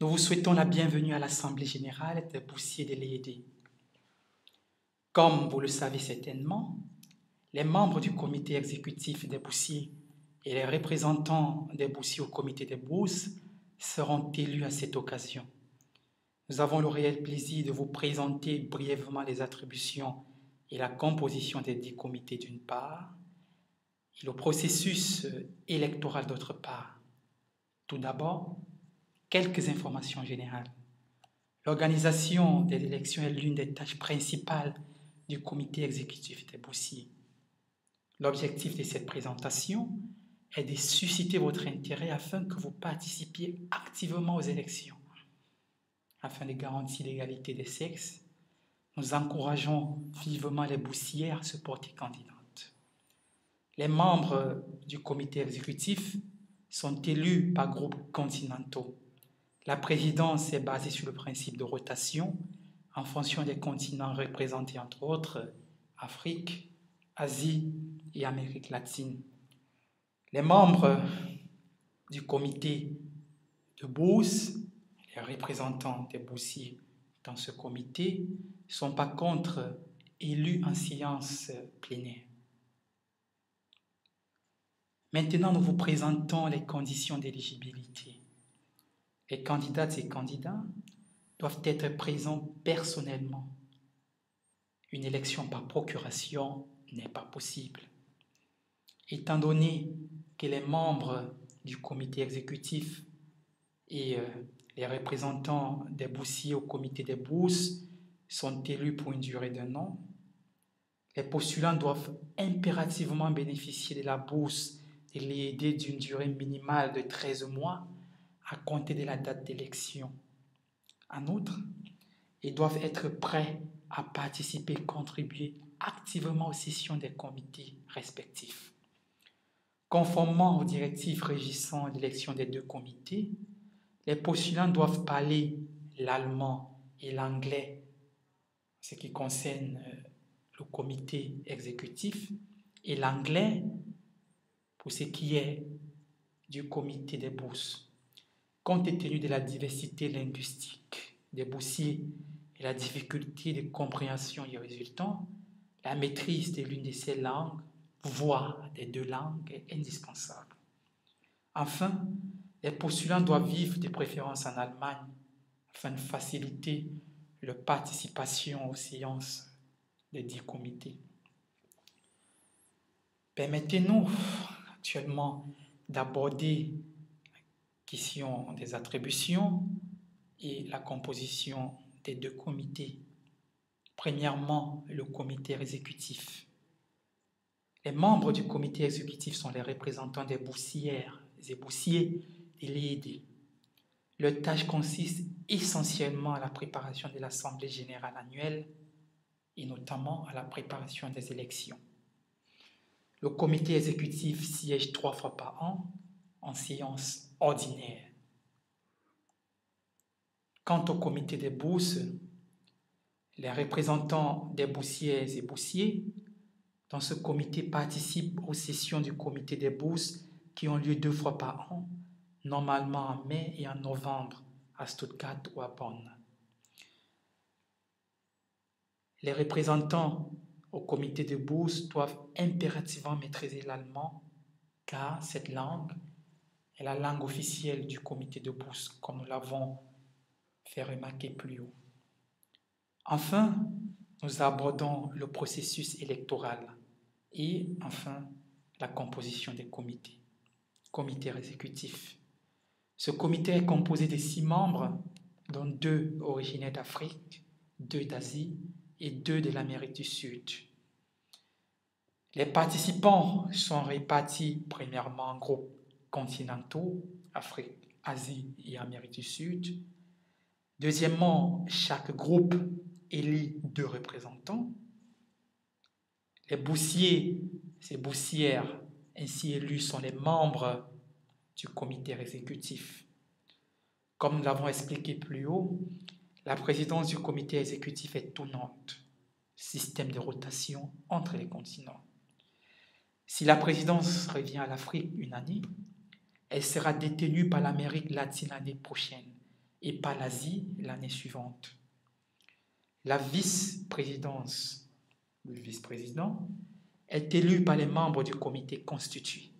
Nous vous souhaitons la bienvenue à l'Assemblée générale des Boussiers de l'EED. Comme vous le savez certainement, les membres du comité exécutif des Boussiers et les représentants des Boussiers au comité des bourses seront élus à cette occasion. Nous avons le réel plaisir de vous présenter brièvement les attributions et la composition des 10 comités d'une part, et le processus électoral d'autre part. Tout d'abord, quelques informations générales. L'organisation des élections est l'une des tâches principales du comité exécutif des Boussiers. L'objectif de cette présentation est de susciter votre intérêt afin que vous participiez activement aux élections. Afin de garantir l'égalité des sexes, nous encourageons vivement les Boussières à se porter candidates. Les membres du comité exécutif sont élus par groupes continentaux. La présidence est basée sur le principe de rotation en fonction des continents représentés, entre autres, Afrique, Asie et Amérique latine. Les membres du comité de bourse, les représentants des boursiers dans ce comité, sont par contre élus en séance plénière. Maintenant, nous vous présentons les conditions d'éligibilité. Les candidates et candidats doivent être présents personnellement. Une élection par procuration n'est pas possible. Étant donné que les membres du comité exécutif et les représentants des boursiers au comité des bourses sont élus pour une durée d'1 an, les postulants doivent impérativement bénéficier de la bourse de l'EED d'une durée minimale de 13 mois à compter de la date d'élection. En outre, ils doivent être prêts à participer et contribuer activement aux sessions des comités respectifs. Conformément aux directives régissant l'élection des 2 comités, les postulants doivent parler l'allemand et l'anglais, ce qui concerne le comité exécutif, et l'anglais pour ce qui est du comité des bourses. Compte tenu de la diversité linguistique des boursiers et la difficulté de compréhension y résultant, la maîtrise de l'une de ces langues, voire des 2 langues, est indispensable. Enfin, les postulants doivent vivre de préférence en Allemagne afin de faciliter leur participation aux séances des 10 comités. Permettez-nous actuellement d'aborder question des attributions et la composition des 2 comités. Premièrement, le comité exécutif. Les membres du comité exécutif sont les représentants des boursières et boursiers de l'EED. Leur tâche consiste essentiellement à la préparation de l'Assemblée générale annuelle et notamment à la préparation des élections. Le comité exécutif siège 3 fois par an en séance ordinaire. Quant au comité des bourses, les représentants des boursières et boursiers dans ce comité participent aux sessions du comité des bourses qui ont lieu 2 fois par an, normalement en mai et en novembre à Stuttgart ou à Bonn. Les représentants au comité de bourse doivent impérativement maîtriser l'allemand car cette langue est la langue officielle du comité de bourse, comme nous l'avons fait remarquer plus haut. Enfin, nous abordons le processus électoral et enfin la composition des comités. Comité exécutif. Ce comité est composé de 6 membres, dont 2 originaires d'Afrique, 2 d'Asie et 2 de l'Amérique du Sud. Les participants sont répartis premièrement en groupes continentaux, Afrique, Asie et Amérique du Sud. Deuxièmement, chaque groupe élit 2 représentants. Les boursiers, ces boursières ainsi élus sont les membres du comité exécutif. Comme nous l'avons expliqué plus haut, la présidence du comité exécutif est tournante, système de rotation entre les continents. Si la présidence revient à l'Afrique une année, elle sera détenue par l'Amérique latine l'année prochaine et pas l'Asie l'année suivante. La vice-présidence, le vice-président, est élu par les membres du comité constitué.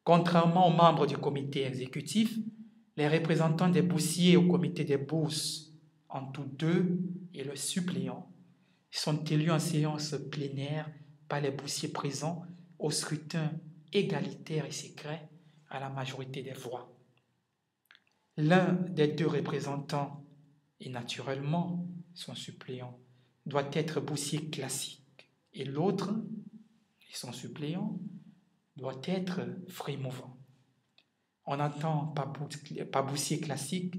Contrairement aux membres du comité exécutif, les représentants des boursiers au comité des bourses, en tout deux, et le suppléant, sont élus en séance plénière par les boursiers présents au scrutin égalitaire et secret à la majorité des voix. L'un des deux représentants, et naturellement son suppléant, doit être boursier classique et l'autre, et son suppléant, doit être free mover. On entend par boursier classique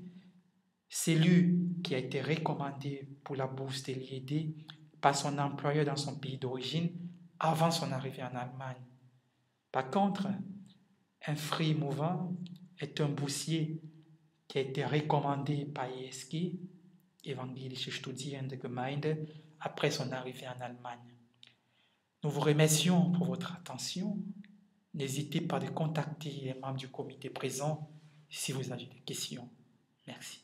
celui qui a été recommandé pour la bourse de l'IED par son employeur dans son pays d'origine avant son arrivée en Allemagne. Par contre, un free mover est un boursier qui a été recommandé par ESG, Evangelische Studierendengemeinde, après son arrivée en Allemagne. Nous vous remercions pour votre attention. N'hésitez pas à contacter les membres du comité présent si vous avez des questions. Merci.